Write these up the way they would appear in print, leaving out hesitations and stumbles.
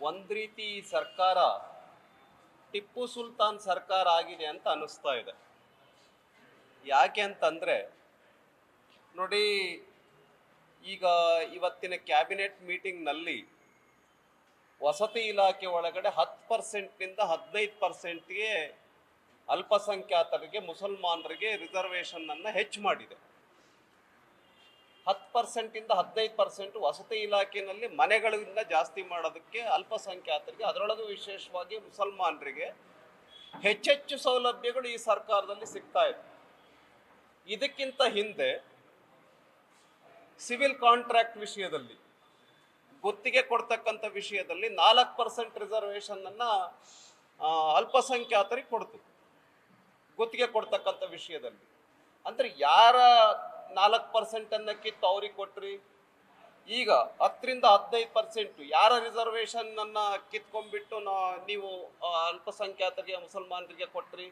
ಒಂದ್ ರೀತಿ ಈ ಸರ್ಕಾರ ಟಿಪ್ಪು ಸುಲ್ತಾನ್ ಸರ್ಕಾರ ಆಗಿದೆ ಅಂತ ಅನಿಸ್ತಾ ಇದೆ. ಯಾಕೆ ಅಂತಂದ್ರೆ ನೋಡಿ, ಈಗ ಇವತ್ತಿನ ಕ್ಯಾಬಿನೆಟ್ ಮೀಟಿಂಗ್ನಲ್ಲಿ ವಸತಿ ಇಲಾಖೆ ಒಳಗಡೆ 10%ನಿಂದ 15%ಗೆ ಅಲ್ಪಸಂಖ್ಯಾತರಿಗೆ, ಮುಸಲ್ಮಾನರಿಗೆ ರಿಸರ್ವೇಷನ್ ಅನ್ನು ಹೆಚ್ಚು ಮಾಡಿದೆ. 10%ಇಂದ 15% ವಸತಿ ಇಲಾಖೆಯಲ್ಲಿ ಮನೆಗಳಿಂದ ಜಾಸ್ತಿ ಮಾಡೋದಕ್ಕೆ ಅಲ್ಪಸಂಖ್ಯಾತರಿಗೆ, ಅದರೊಳಗೆ ವಿಶೇಷವಾಗಿ ಮುಸಲ್ಮಾನರಿಗೆ ಹೆಚ್ಚೆಚ್ಚು ಸೌಲಭ್ಯಗಳು ಈ ಸರ್ಕಾರದಲ್ಲಿ ಸಿಗ್ತಾ ಇದೆ. ಇದಕ್ಕಿಂತ ಹಿಂದೆ ಸಿವಿಲ್ ಕಾಂಟ್ರಾಕ್ಟ್ ವಿಷಯದಲ್ಲಿ, ಗುತ್ತಿಗೆ ಕೊಡ್ತಕ್ಕಂಥ ವಿಷಯದಲ್ಲಿ 4% ರಿಸರ್ವೇಷನ್ ಅನ್ನ ಅಲ್ಪಸಂಖ್ಯಾತರಿಗೆ ಕೊಡ್ತು, ಗುತ್ತಿಗೆ ಕೊಡ್ತಕ್ಕಂಥ ವಿಷಯದಲ್ಲಿ. ಅಂದ್ರೆ ಯಾರ 4% ಅನ್ನ ಕಿತ್ತು ಅವ್ರಿಗೆ ಕೊಟ್ರಿ? ಈಗ 10ರಿಂದ 15% ಯಾರ ರಿಸರ್ವೇಷನ್ ಅನ್ನ ಕಿತ್ಕೊಂಡ್ಬಿಟ್ಟು ನೀವು ಅಲ್ಪಸಂಖ್ಯಾತರಿಗೆ, ಮುಸಲ್ಮಾನರಿಗೆ ಕೊಟ್ರಿ?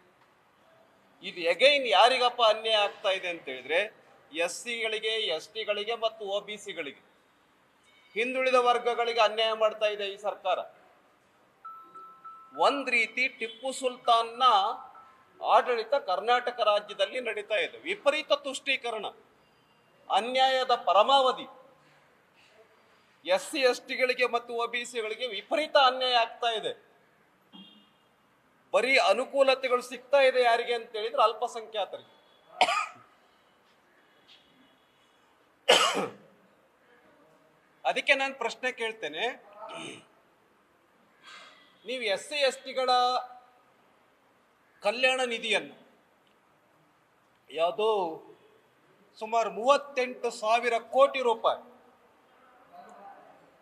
ಇದು ಎಗೈನ್ ಯಾರಿಗಪ್ಪ ಅನ್ಯಾಯ ಆಗ್ತಾ ಇದೆ ಅಂತ ಹೇಳಿದ್ರೆ, SC-ಗಳಿಗೆ, ST-ಗಳಿಗೆ ಮತ್ತು OBC-ಗಳಿಗೆ, ಹಿಂದುಳಿದ ವರ್ಗಗಳಿಗೆ ಅನ್ಯಾಯ ಮಾಡ್ತಾ ಇದೆ ಈ ಸರ್ಕಾರ. ಒಂದ್ ರೀತಿ ಟಿಪ್ಪು ಸುಲ್ತಾನ್ನ ಆಡಳಿತ ಕರ್ನಾಟಕ ರಾಜ್ಯದಲ್ಲಿ ನಡೀತಾ ಇದೆ. ವಿಪರೀತ ತುಷ್ಟೀಕರಣ, ಅನ್ಯಾಯದ ಪರಮಾವಧಿ. SC, ST-ಗಳಿಗೆ ಮತ್ತು OBC-ಗಳಿಗೆ ವಿಪರೀತ ಅನ್ಯಾಯ ಆಗ್ತಾ ಇದೆ. ಬರೀ ಅನುಕೂಲತೆಗಳು ಸಿಗ್ತಾ ಇದೆ ಯಾರಿಗೆ ಅಂತ ಹೇಳಿದ್ರೆ ಅಲ್ಪಸಂಖ್ಯಾತರಿಗೆ. ಅದಕ್ಕೆ ನಾನು ಪ್ರಶ್ನೆ ಕೇಳ್ತೇನೆ, ನೀವು SC, ST-ಗಳ ಕಲ್ಯಾಣ ನಿಧಿಯನ್ನು ಯಾವುದು ಸುಮಾರು 38,000 ಕೋಟಿ ರೂಪಾಯಿ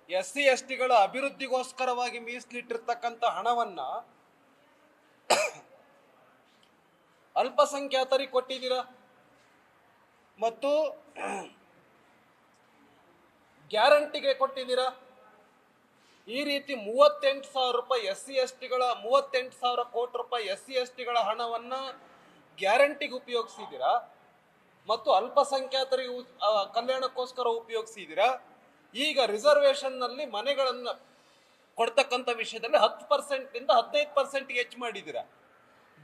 SC, ST-ಗಳ ಅಭಿವೃದ್ಧಿಗೋಸ್ಕರವಾಗಿ ಮೀಸಲಿಟ್ಟಿರ್ತಕ್ಕಂಥ ಹಣವನ್ನ ಅಲ್ಪಸಂಖ್ಯಾತರಿಗೆ ಕೊಟ್ಟಿದ್ದೀರಾ. ಮತ್ತು ಗ್ಯಾರಂಟಿಗೆ ಕೊಟ್ಟಿದ್ದೀರಾ. ಈ ರೀತಿ 38,000 ರೂಪಾಯಿ SC, ST-ಗಳ 38,000 ಕೋಟಿ ರೂಪಾಯಿ SC, ST-ಗಳ ಹಣವನ್ನ ಗ್ಯಾರಂಟಿಗೆ ಉಪಯೋಗಿಸಿದ್ದೀರಾ ಮತ್ತು ಅಲ್ಪಸಂಖ್ಯಾತರಿಗೆ ಕಲ್ಯಾಣಕ್ಕೋಸ್ಕರ ಉಪಯೋಗಿಸಿದ್ದೀರಾ. ಈಗ ರಿಸರ್ವೇಷನ್ ನಲ್ಲಿ ಮನೆಗಳನ್ನ ಕೊಡ್ತಕ್ಕಂಥ ವಿಷಯದಲ್ಲಿ 10%ನಿಂದ 15%ಗೆ ಹೆಚ್ಚು ಮಾಡಿದ್ದೀರಾ.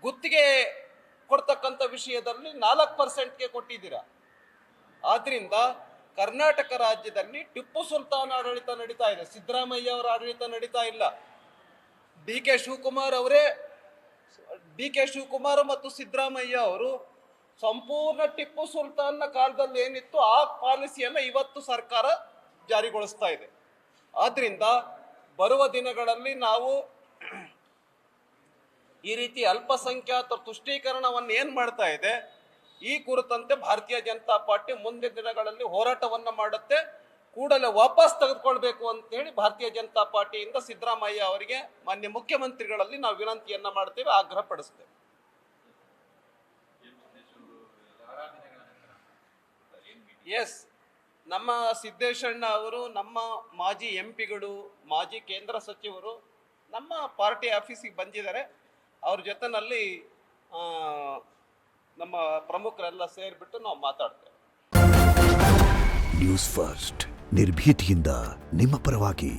ಗುತ್ತಿಗೆ ಕೊಡ್ತಕ್ಕಂಥ ವಿಷಯದಲ್ಲಿ 4%ಗೆ ಕೊಟ್ಟಿದ್ದೀರಾ. ಆದ್ರಿಂದ ಕರ್ನಾಟಕ ರಾಜ್ಯದಲ್ಲಿ ಟಿಪ್ಪು ಸುಲ್ತಾನ್ ಆಡಳಿತ ನಡೀತಾ ಇದೆ, ಸಿದ್ದರಾಮಯ್ಯ ಅವರ ಆಡಳಿತ ನಡೀತಾ ಇಲ್ಲ. ಡಿ ಕೆ ಶಿವಕುಮಾರ್ ಮತ್ತು ಸಿದ್ದರಾಮಯ್ಯ ಅವರು ಸಂಪೂರ್ಣ ಟಿಪ್ಪು ಸುಲ್ತಾನ್ನ ಕಾಲದಲ್ಲಿ ಏನಿತ್ತು ಆ ಪಾಲಿಸಿಯನ್ನ ಇವತ್ತು ಸರ್ಕಾರ ಜಾರಿಗೊಳಿಸ್ತಾ ಇದೆ. ಆದ್ರಿಂದ ಬರುವ ದಿನಗಳಲ್ಲಿ ನಾವು ಈ ರೀತಿ ಅಲ್ಪಸಂಖ್ಯಾತ ತುಷ್ಟೀಕರಣವನ್ನು ಏನ್ ಮಾಡ್ತಾ ಇದೆ, ಈ ಕುರಿತಂತೆ ಭಾರತೀಯ ಜನತಾ ಪಾರ್ಟಿ ಮುಂದಿನ ದಿನಗಳಲ್ಲಿ ಹೋರಾಟವನ್ನ ಮಾಡುತ್ತೆ. ಕೂಡಲೇ ವಾಪಸ್ ತೆಗೆದುಕೊಳ್ಬೇಕು ಅಂತ ಹೇಳಿ ಭಾರತೀಯ ಜನತಾ ಪಾರ್ಟಿಯಿಂದ ಸಿದ್ದರಾಮಯ್ಯ ಅವರಿಗೆ, ಮಾನ್ಯ ಮುಖ್ಯಮಂತ್ರಿಗಳಲ್ಲಿ ನಾವು ವಿನಂತಿಯನ್ನ ಮಾಡ್ತೇವೆ, ಆಗ್ರಹ ಪಡಿಸ್ತೇವೆ. ಎಸ್, ನಮ್ಮ ಸಿದ್ದೇಶಣ್ಣ ಅವರು, ನಮ್ಮ ಮಾಜಿ MP-ಗಳು, ಮಾಜಿ ಕೇಂದ್ರ ಸಚಿವರು ನಮ್ಮ ಪಾರ್ಟಿ ಆಫೀಸಿಗೆ ಬಂದಿದ್ದಾರೆ. ಅವ್ರ ಜೊತೆನಲ್ಲಿ ನಮ್ಮ ಪ್ರಮುಖರೆಲ್ಲ ಸೇರಿಬಿಟ್ಟು ನಾವು ಮಾತಾಡ್ತೇವೆ. ನ್ಯೂಸ್ ಫಸ್ಟ್, ನಿರ್ಭೀತಿಯಿಂದ ನಿಮ್ಮ ಪರವಾಗಿ.